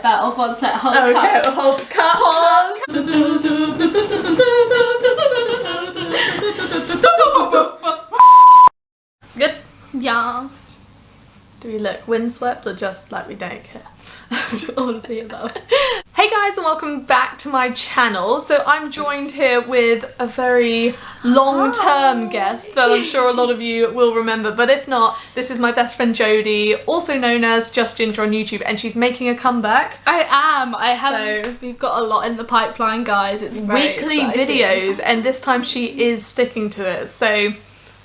like that. Oh, one sec, hold okay, cut. hold cut. Good? Yes. Do we look windswept or just like we don't care? All of the above. Hey guys, and welcome back to my channel. So I'm joined here with a very long-term guest that I'm sure a lot of you will remember, but if not, this is my best friend Jodie, also known as JustJinger on YouTube, and she's making a comeback. I am. We've got a lot in the pipeline, guys. It's very weekly exciting. videos, and this time she is sticking to it. So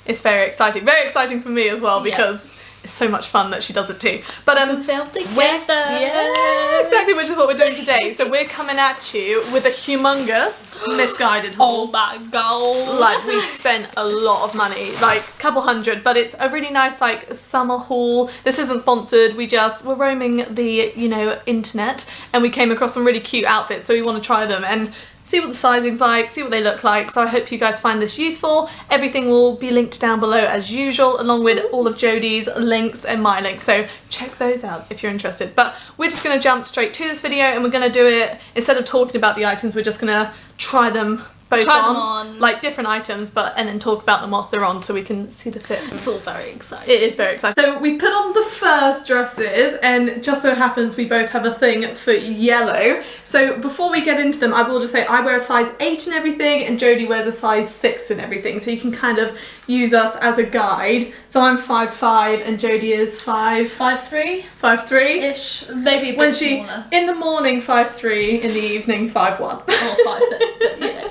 it's very exciting. Very exciting for me as well, because it's so much fun that she does it too. But film together. yeah, exactly, which is what we're doing today. So we're coming at you with a humongous MissGuided haul. Oh my god. Like, we spent a lot of money, like a couple hundred, but it's a really nice like summer haul. This isn't sponsored, we're roaming the, you know, internet, and we came across some really cute outfits, so we want to try them and see what the sizing's like, see what they look like. So I hope you guys find this useful. Everything will be linked down below as usual, along with all of Jodie's links and my links. So check those out if you're interested. But we're just gonna jump straight to this video, and we're gonna do it, instead of talking about the items, we're just gonna try them both on, like different items, and then talk about them whilst they're on, so we can see the fit. It's all very exciting. It is very exciting. So we put on the first dresses, and just so happens we both have a thing for yellow. So before we get into them, I will just say I wear a size 8 and everything, and Jodie wears a size 6 and everything, so you can kind of use us as a guide. So I'm 5'5", and Jodie is 5'3", 5'3" ish, maybe a bit smaller. In the morning 5'3", in the evening 5'1". Or 5 foot, but yeah.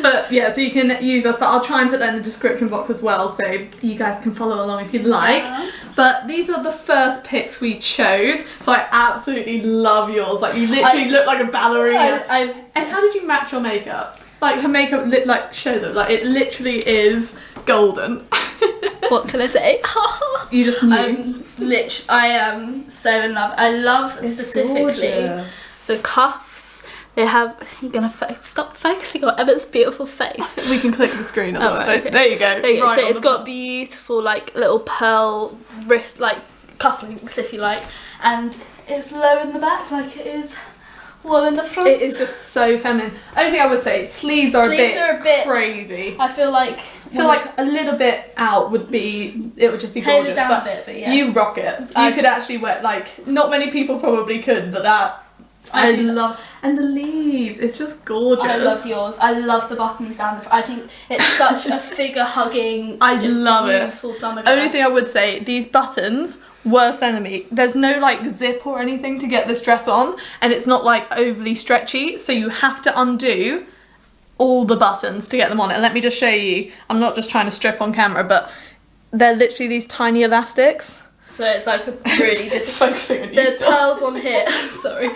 But yeah, so you can use us, but I'll try and put that in the description box as well, so you guys can follow along if you'd like. Yes. But these are the first pics we chose, so I absolutely love yours. Like, you literally look like a ballerina. And how did you match your makeup? Like, her makeup, like, show them, like, it literally is golden. What can I say? You just knew. I am so in love. I love It's specifically gorgeous. the cuffs. They have, you're gonna stop focusing on Emma's beautiful face. We can click the screen on that. Okay. There you go. There you go. Right So on it's the got top. beautiful like little pearl wrist, like cufflinks if you like, and it's low in the back like it is low in the front. It is just so feminine. Only thing I would say, sleeves are a bit crazy. I feel like a little bit out would just be tailor gorgeous. down But a bit, but yeah. you rock it. You could actually wear, like, not many people probably could, but that I love. And the leaves, it's just gorgeous. I love yours. I love the buttons down the front. I think it's such a figure hugging. I just love beautiful it. summer dress. Only thing I would say, these buttons, worst enemy. There's no like zip or anything to get this dress on, and it's not like overly stretchy, so you have to undo all the buttons to get them on. And let me just show you. I'm not just trying to strip on camera, but they're literally these tiny elastics. So it's like a really difficult. Focusing on you. There's still. pearls on here. Sorry.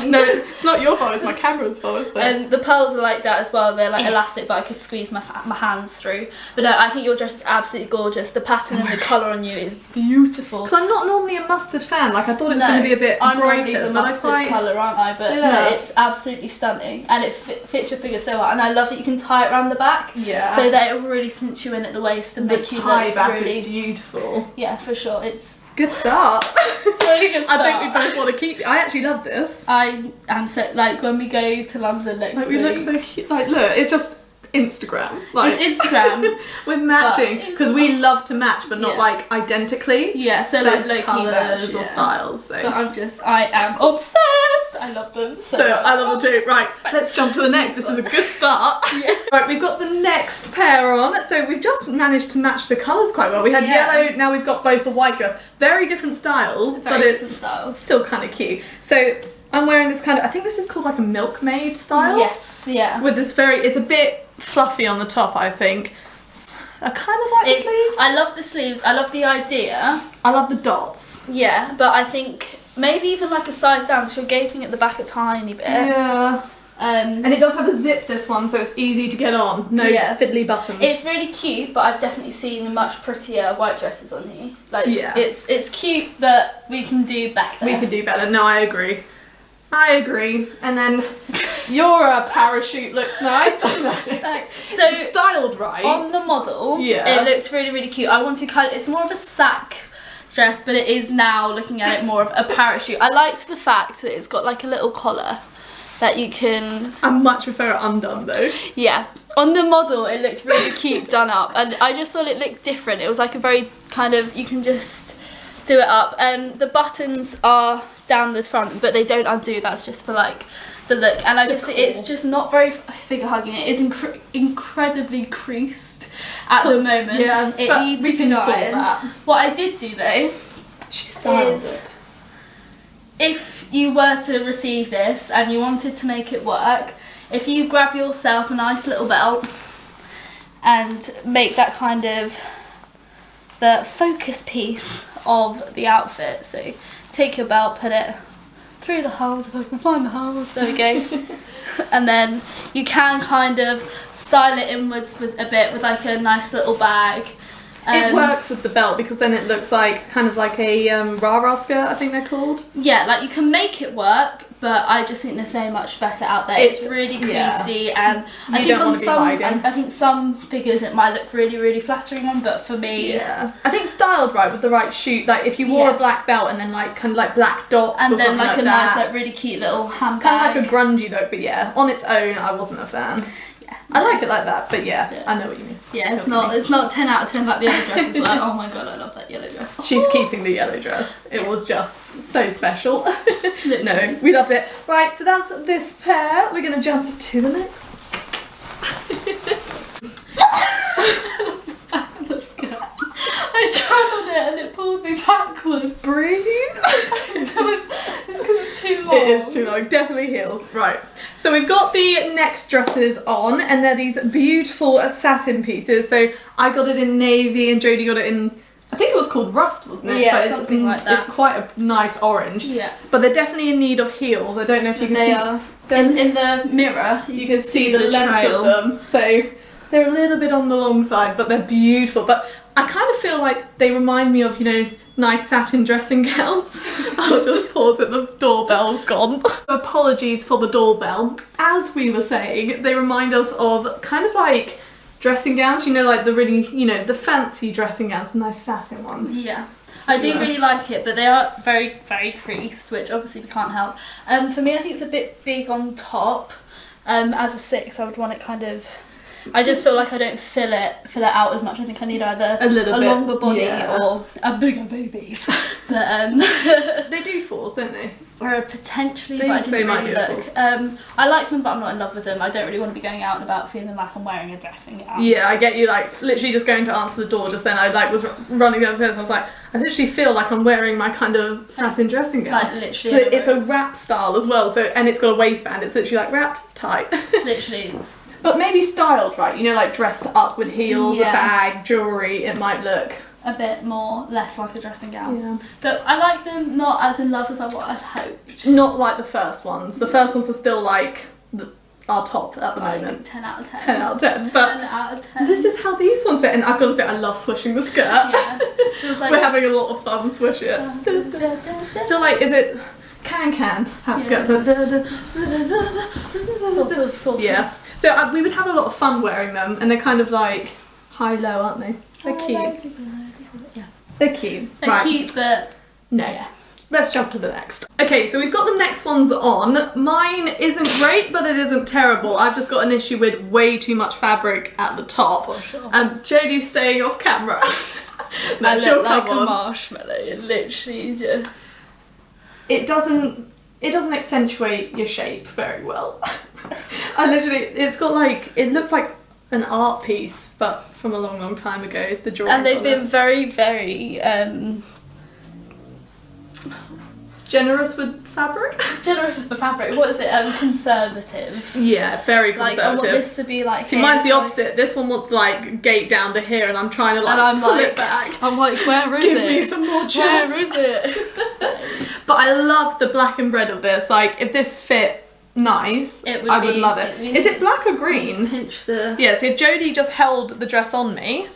No, it's not your fault, it's my camera's fault. And the pearls are like that as well. They're like elastic, but I could squeeze my hands through. But no, I think your dress is absolutely gorgeous. The pattern and the colour on you is beautiful. Because I'm not normally a mustard fan. Like, I thought it was going to be a bit I'm brighter. the mustard colour, aren't I? But no, it's absolutely stunning, and it fits your figure so well. And I love that you can tie it around the back. Yeah. So that it will really cinch you in at the waist and make you tie look back really is beautiful. Yeah, for sure. It's good start. really good start. I think we both want to keep. I actually love this. I am so, like, when we go to London next week. We look so cute. Like, look, it's just Instagram. Like, it's Instagram. We're matching because we love to match, but not like identically. Yeah, so like low-key colours match, or styles. So. But I am obsessed. I love them so much. I love them too. Right, let's jump to the next. This is a good start. Yeah. Right, we've got the next pair on. So we've just managed to match the colours quite well. We had yellow, now we've got both the white dress. Very different styles, but it's still kind of cute. So I'm wearing this kind of, I think this is called like a milkmaid style. Yes, yeah. With this it's a bit fluffy on the top, I think. I kind of like the sleeves. I love the sleeves. I love the idea. I love the dots. Yeah, but I think maybe even like a size down because you're gaping at the back a tiny bit. Yeah. And it does have a zip, this one, so it's easy to get on. No fiddly buttons. It's really cute, but I've definitely seen much prettier white dresses on you. Like, it's cute, but we can do better. We can do better. No, I agree. And then your parachute looks nice. So it's styled right. On the model, it looked really, really cute. I wanted it's more of a sack dress, but it is now, looking at it, more of a parachute. I liked the fact that it's got like a little collar that you can... I much prefer it undone though. Yeah. On the model, it looked really cute done up, and I just thought it looked different. It was like a very kind of, you can just do it up. The buttons are down the front, but they don't undo. That's just for like the look, and I just think it's just not very figure hugging. It is incredibly creased at the moment. Yeah, it needs we can sort sort that. What I did do though, She styled it. if you were to receive this and you wanted to make it work, if you grab yourself a nice little belt and make that kind of the focus piece of the outfit. So take your belt, put it through the holes, if I can find the holes, there we go. And then you can kind of style it inwards with a bit with like a nice little bag. It works with the belt because then it looks like kind of like a rah-rah skirt, I think they're called. Yeah, like you can make it work, but I just think there's so much better out there. It's really creasy, and I think some figures it might look really, really flattering on, but for me, yeah, I think styled right with the right shoe, like if you wore a black belt and then like kind of like black dots and or then something like a that. nice like really cute little handbag, kind of like a grungy look, but yeah, on its own I wasn't a fan. I like it like that, but yeah, I know what you mean. Yeah, it's not 10 out of 10 like the other dress as well. Oh my god, I love that yellow dress. She's keeping the yellow dress. It was just so special. No, we loved it. Right, so that's this pair. We're going to jump to the next. Back of the skirt. I tried on it and it pulled me backwards. Breathe. It's because it's too long. It is too long. Definitely heels. Right. So we've got the next dresses on, and they're these beautiful satin pieces. So I got it in navy and Jodie got it in, I think it was called rust, wasn't it? Yeah, but something like that. It's quite a nice orange. Yeah. But they're definitely in need of heels. I don't know if you can see. They are. In the mirror, you can see the length trail of them. So they're a little bit on the long side, but they're beautiful. But I kind of feel like they remind me of, you know, nice satin dressing gowns. I'll just pause it, the doorbell's gone. Apologies for the doorbell. As we were saying, they remind us of kind of like dressing gowns, you know, like the really, you know, the fancy dressing gowns, the nice satin ones. Yeah. I do really like it, but they are very, very creased, which obviously we can't help. For me, I think it's a bit big on top. As a 6, I would want it kind of... I just feel like I don't fill it out as much. I think I need either a longer body or a bigger boobies. But they do 4s, don't they? Or potentially, but I didn't really look. I like them, but I'm not in love with them. I don't really want to be going out and about feeling like I'm wearing a dressing gown. Yeah, I get you. Like literally just going to answer the door just then. I like was running downstairs. And I was like, I literally feel like I'm wearing my kind of satin dressing gown. Like literally. It's a wrap style as well. So and it's got a waistband. It's literally like wrapped tight. Literally, it's. But maybe styled right, you know, like dressed up with heels, a bag, jewellery, it might look a bit less like a dressing gown. Yeah. But I like them, not as in love as what I'd hoped. Not like the first ones. The first ones are still like our top at the moment. 10 out of 10. 10 out of 10. But 10 out of 10. This is how these ones fit, and I've got to say, I love swishing the skirt. Yeah. Feels like we're having a lot of fun swish it. I feel like, is it can have skirts? Sort of. Yeah. So we would have a lot of fun wearing them, and they're kind of like high-low, aren't they? They're cute. Yeah. They're cute. They're cute, but no. Yeah. Let's jump to the next. Okay, so we've got the next ones on. Mine isn't great, but it isn't terrible. I've just got an issue with way too much fabric at the top. For sure. Jodie's staying off camera. I look like a marshmallow, literally just. It doesn't accentuate your shape very well. It's got like, it looks like an art piece, but from a long, long time ago, the drawings. And they've been very, very generous with fabric? Generous with the fabric. What is it? Conservative. Yeah, very conservative. Like, I want this to be like. See, mine's the opposite. This one wants to like gape down to here, and I'm trying to like pull it back. I'm like, where is it? Give me some more chest. Where is it? But I love the black and red of this. Like, if this fit nice, I would love it. Is it black or green? Pinch the. Yeah. So if Jodie just held the dress on me,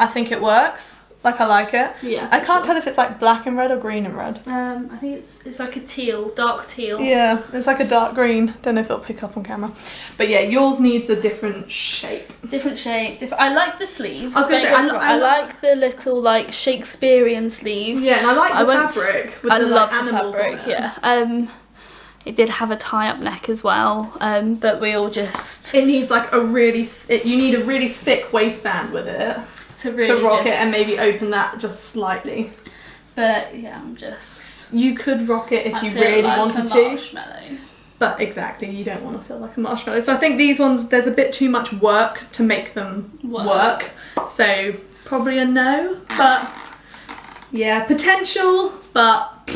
I think it works. Like, I like it. Yeah. I can't tell if it's like black and red or green and red. I think it's like a teal, dark teal. Yeah, it's like a dark green. Don't know if it'll pick up on camera. But yeah, yours needs a different shape. Different shape. I like the sleeves. I was gonna say, I like the little like Shakespearean sleeves. Yeah, and I like the fabric. With I the, love like, the animals fabric. on it. Yeah. It did have a tie-up neck as well. But we all just. It needs like a really. You need a really thick waistband with it. To rock it and maybe open that just slightly. But yeah, I'm just. You could rock it if you really wanted to. Marshmallow. But exactly, you don't want to feel like a marshmallow. So I think these ones, there's a bit too much work to make them work. So probably a no. But yeah, potential, but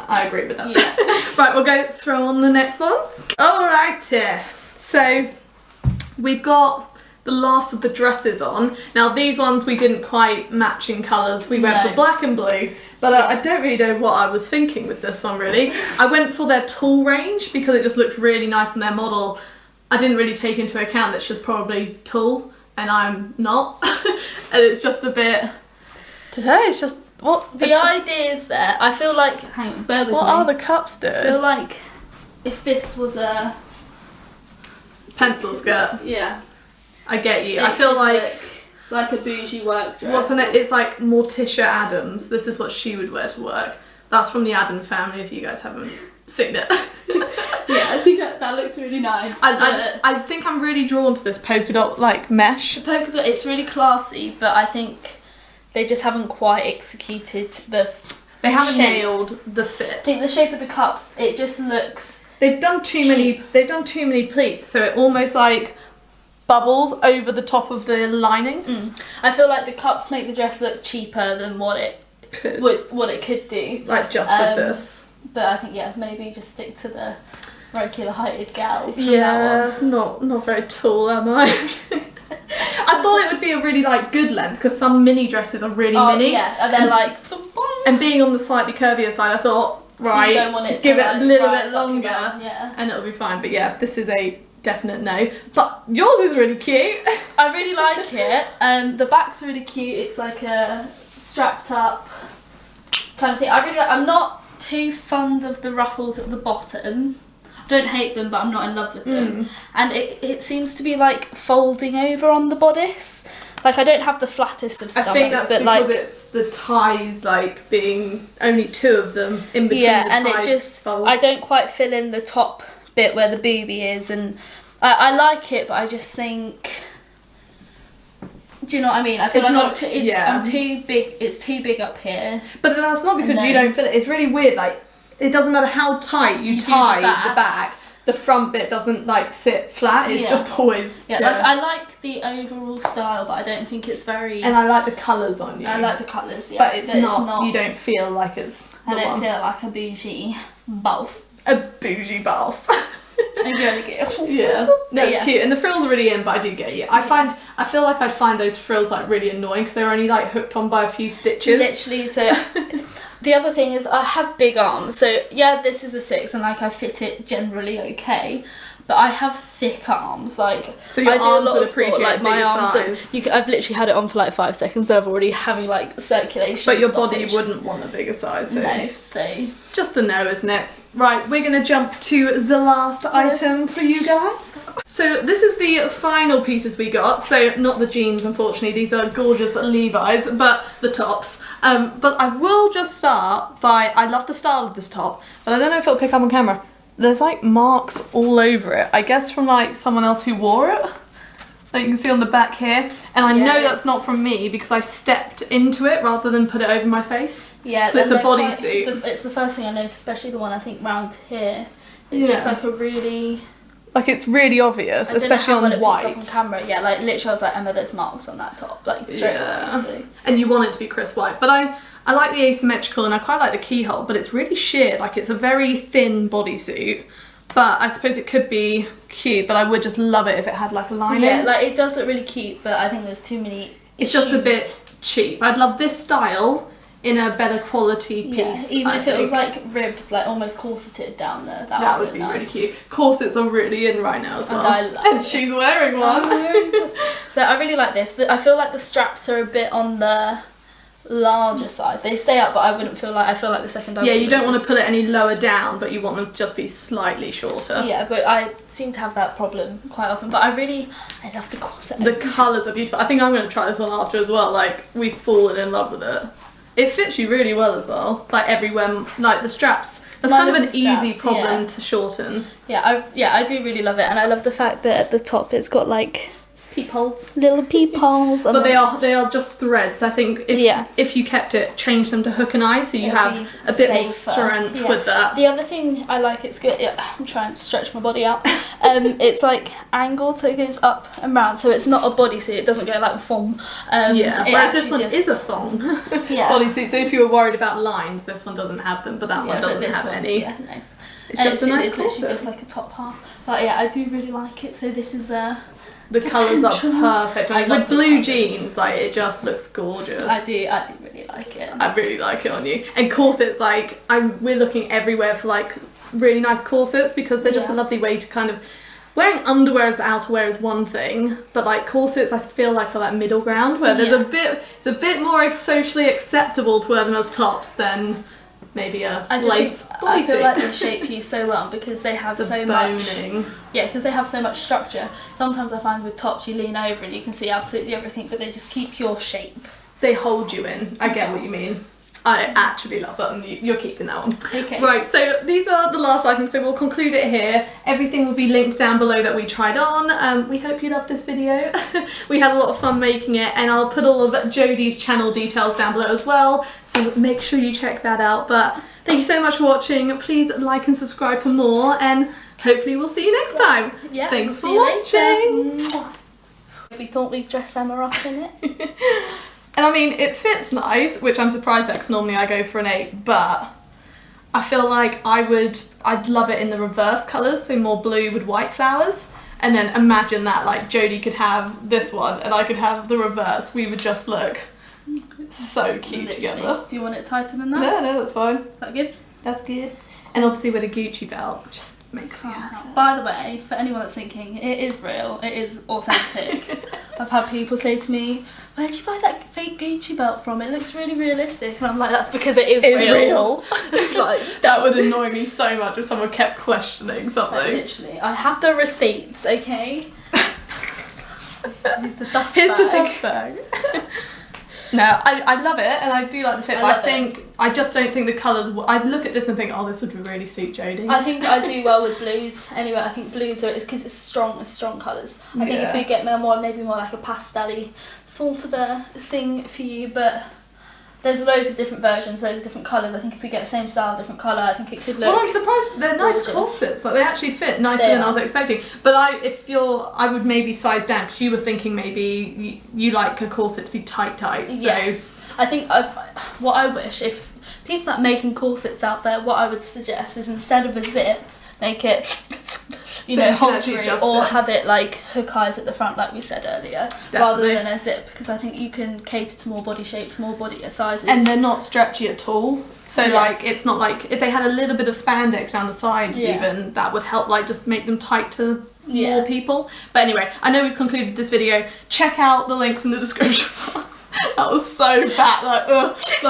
I agree with that. Yeah. Right, we'll go throw on the next ones. Alrighty. So we've got the last of the dresses on. Now these ones we didn't quite match in colours. We went for black and blue. But I don't really know what I was thinking with this one really. I went for their tulle range because it just looked really nice on their model. I didn't really take into account that she's probably tulle and I'm not. And it's just a bit, today it's just, what? The idea is there. I feel like, hang on, bear with me. What are the cups doing? I feel like if this was a pencil skirt. Yeah. I get you. I feel like a bougie work dress. What's in it? It's like Morticia Adams. This is what she would wear to work. That's from the Addams Family if you guys haven't seen it. Yeah, I think that looks really nice. I think I'm really drawn to this polka dot like mesh. The polka dot, it's really classy, but I think they just haven't quite executed the They haven't shape. nailed the fit. I think the shape of the cups, it just looks They've done too many pleats, so it almost like bubbles over the top of the lining. I feel like the cups make the dress look cheaper than what it could do. Like just with this. But I think maybe just stick to the regular heighted gals from now on. not very tall, am I? I thought it would be a really like good length because some mini dresses are really mini. Yeah, and they're like. And being on the slightly curvier side, I thought, right, you don't want it give to, it a like, little rise bit up longer, again, and it'll be fine. But yeah, this is a definite no. But yours is really cute. I really like it. The back's really cute. It's like a strapped up kind of thing. I'm not too fond of the ruffles at the bottom. I don't hate them, but I'm not in love with them. And it seems to be like folding over on the bodice. Like I don't have the flattest of stomachs, I think that's but because like it's the ties like being only two of them in between. Yeah, the and ties it just fold. I don't quite fill in the top bit where the boobie is, and I like it, but I just think. Do you know what I mean? I feel It's like not- I'm too big. It's too big up here. But that's not because you don't feel it. It's really weird. Like it doesn't matter how tight you tie the back. The front bit doesn't like sit flat. It's just always. Yeah, like I like the overall style, but I don't think it's very. And I like the colours on you. I like the colours, yeah. But it's not. You don't feel like it's. I don't feel like a bougie boss. A bougie boss. A girly girl. Yeah, no, it's cute, and the frills are really in. But I do get you. I feel like I'd find those frills like really annoying because they're only like hooked on by a few stitches. Literally, so. The other thing is I have big arms, so yeah, this is a 6 and like I fit it generally okay, but I have thick arms, like so your I do arms a lot would of sport, appreciate like my arms size. I've literally had it on for like 5 seconds, so I'm already having like circulation. But your body wouldn't want a bigger size, so no, so just a no, isn't it? Right, we're gonna jump to the last item for you guys. So this is the final pieces we got. So not the jeans, unfortunately. These are gorgeous Levi's, but the tops. But I will just start by, I love the style of this top, but I don't know if it'll pick up on camera. There's like marks all over it. I guess from like someone else who wore it. Like you can see on the back here. And I know that's not from me because I stepped into it rather than put it over my face. Yeah, so it's a bodysuit. It's the first thing I noticed, especially the one I think round here. It's just like a really... Like it's really obvious, especially on white. It picks up on camera. Yeah, like literally I was like, Emma, there's marks on that top, like straight away. So. And you want it to be crisp white. But I like the asymmetrical and I quite like the keyhole, but it's really sheer. Like it's a very thin bodysuit. But I suppose it could be cute, but I would just love it if it had like a lining. Yeah, like it does look really cute, but I think there's too many It's just a bit cheap. I'd love this style in a better quality piece. Yeah, even if it was like ribbed, like almost corseted down there, that would be nice. Really cute. Corsets are really in right now as well. And she's wearing one. So I really like this. I feel like the straps are a bit on the larger size. They stay up, but I feel like the second I Yeah, you don't want to put it any lower down, but you want them to just be slightly shorter. Yeah, but I seem to have that problem quite often. But I love the corset. The colours are beautiful. I think I'm going to try this on after as well. Like, we've fallen in love with it. It fits you really well as well. Like everywhere, like the straps. That's kind of an easy problem to shorten. Yeah, I do really love it, and I love the fact that at the top it's got like peepholes. Little peepholes. But they are just threads. I think if you kept it, change them to hook and eye, so you have a bit more strength with that. The other thing I like, it's good. Yeah, I'm trying to stretch my body out. It's like angled, so it goes up and round, so it's not a bodysuit. It doesn't go like foam. Whereas this one is a thong bodysuit. So if you were worried about lines, this one doesn't have them, but that one doesn't have any. Yeah, no. It's just a nice It's literally just like a top half. But yeah, I do really like it. So this is the colours are perfect. I mean, with blue jeans, like it just looks gorgeous. I do really like it. I really like it on you. And corsets, like we're looking everywhere for like really nice corsets, because they're just a lovely way to kind of, wearing underwear as outerwear is one thing, but like corsets I feel like are that middle ground where there's it's a bit more socially acceptable to wear them as tops than maybe a lace bodysuit. I feel like they shape you so well because they have so much. Yeah, because they have so much structure. Sometimes I find with tops you lean over and you can see absolutely everything, but they just keep your shape. They hold you in. I get what you mean. I actually love that, and you're keeping that one. Okay. Right, so these are the last items, so we'll conclude it here. Everything will be linked down below that we tried on. We hope you loved this video. We had a lot of fun making it, and I'll put all of Jodie's channel details down below as well, so make sure you check that out. But thank you so much for watching. Please like and subscribe for more, and hopefully we'll see you next time. Yeah, thanks for watching. We thought we'd dress Emma up in it. And I mean, it fits nice, which I'm surprised at because normally I go for an 8, but I feel like I'd love it in the reverse colours, so more blue with white flowers. And then imagine that, like Jodie could have this one and I could have the reverse. We would just look so cute together. Do you want it tighter than that? No, that's fine. Is that good? That's good. And obviously with a Gucci belt, just makes the outfit. By the way, for anyone that's thinking, it is real, it is authentic. I've had people say to me, where'd you buy that fake Gucci belt from? It looks really realistic. And I'm like, that's because it is real. Like, that would annoy me so much if someone kept questioning something. Literally. I have the receipts, okay? Here's the dust Here's bag. the dust bag. No, I love it, and I do like the fit, but I just don't think the colours, I'd look at this and think, oh, this would really suit Jodie. I think I do well with blues. Anyway, I think blues are, because it's strong colours. I think if we get maybe more like a pastel-y sort of a thing for you, but there's loads of different versions, loads of different colours. I think if we get the same style, different colour, I think it could look. Well, I'm surprised they're nice corsets. Like, they actually fit nicer than I was expecting. But I would maybe size down, because you were thinking maybe you like a corset to be tight. So. Yes. I think what I wish, if people that are making corsets out there, what I would suggest is instead of a zip, make it, haltery, or have it like hook eyes at the front, like we said earlier, rather than a zip, because I think you can cater to more body shapes, more body sizes. And they're not stretchy at all. So like, it's not like, if they had a little bit of spandex down the sides even, that would help like just make them tight to more people. But anyway, I know we've concluded this video. Check out the links in the description. That was so bad, check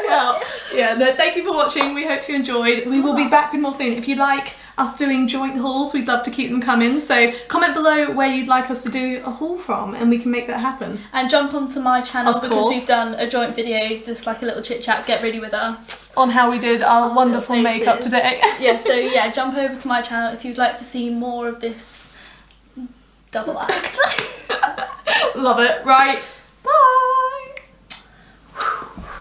out. Yeah, no, thank you for watching. We hope you enjoyed. We will be back with more soon. If you like us doing joint hauls, we'd love to keep them coming. So comment below where you'd like us to do a haul from, and we can make that happen. And jump onto my channel because we've done a joint video, just like a little chit chat, get ready with us. On how we did our wonderful makeup today. So yeah, jump over to my channel if you'd like to see more of this double act. Love it. Right. Bye.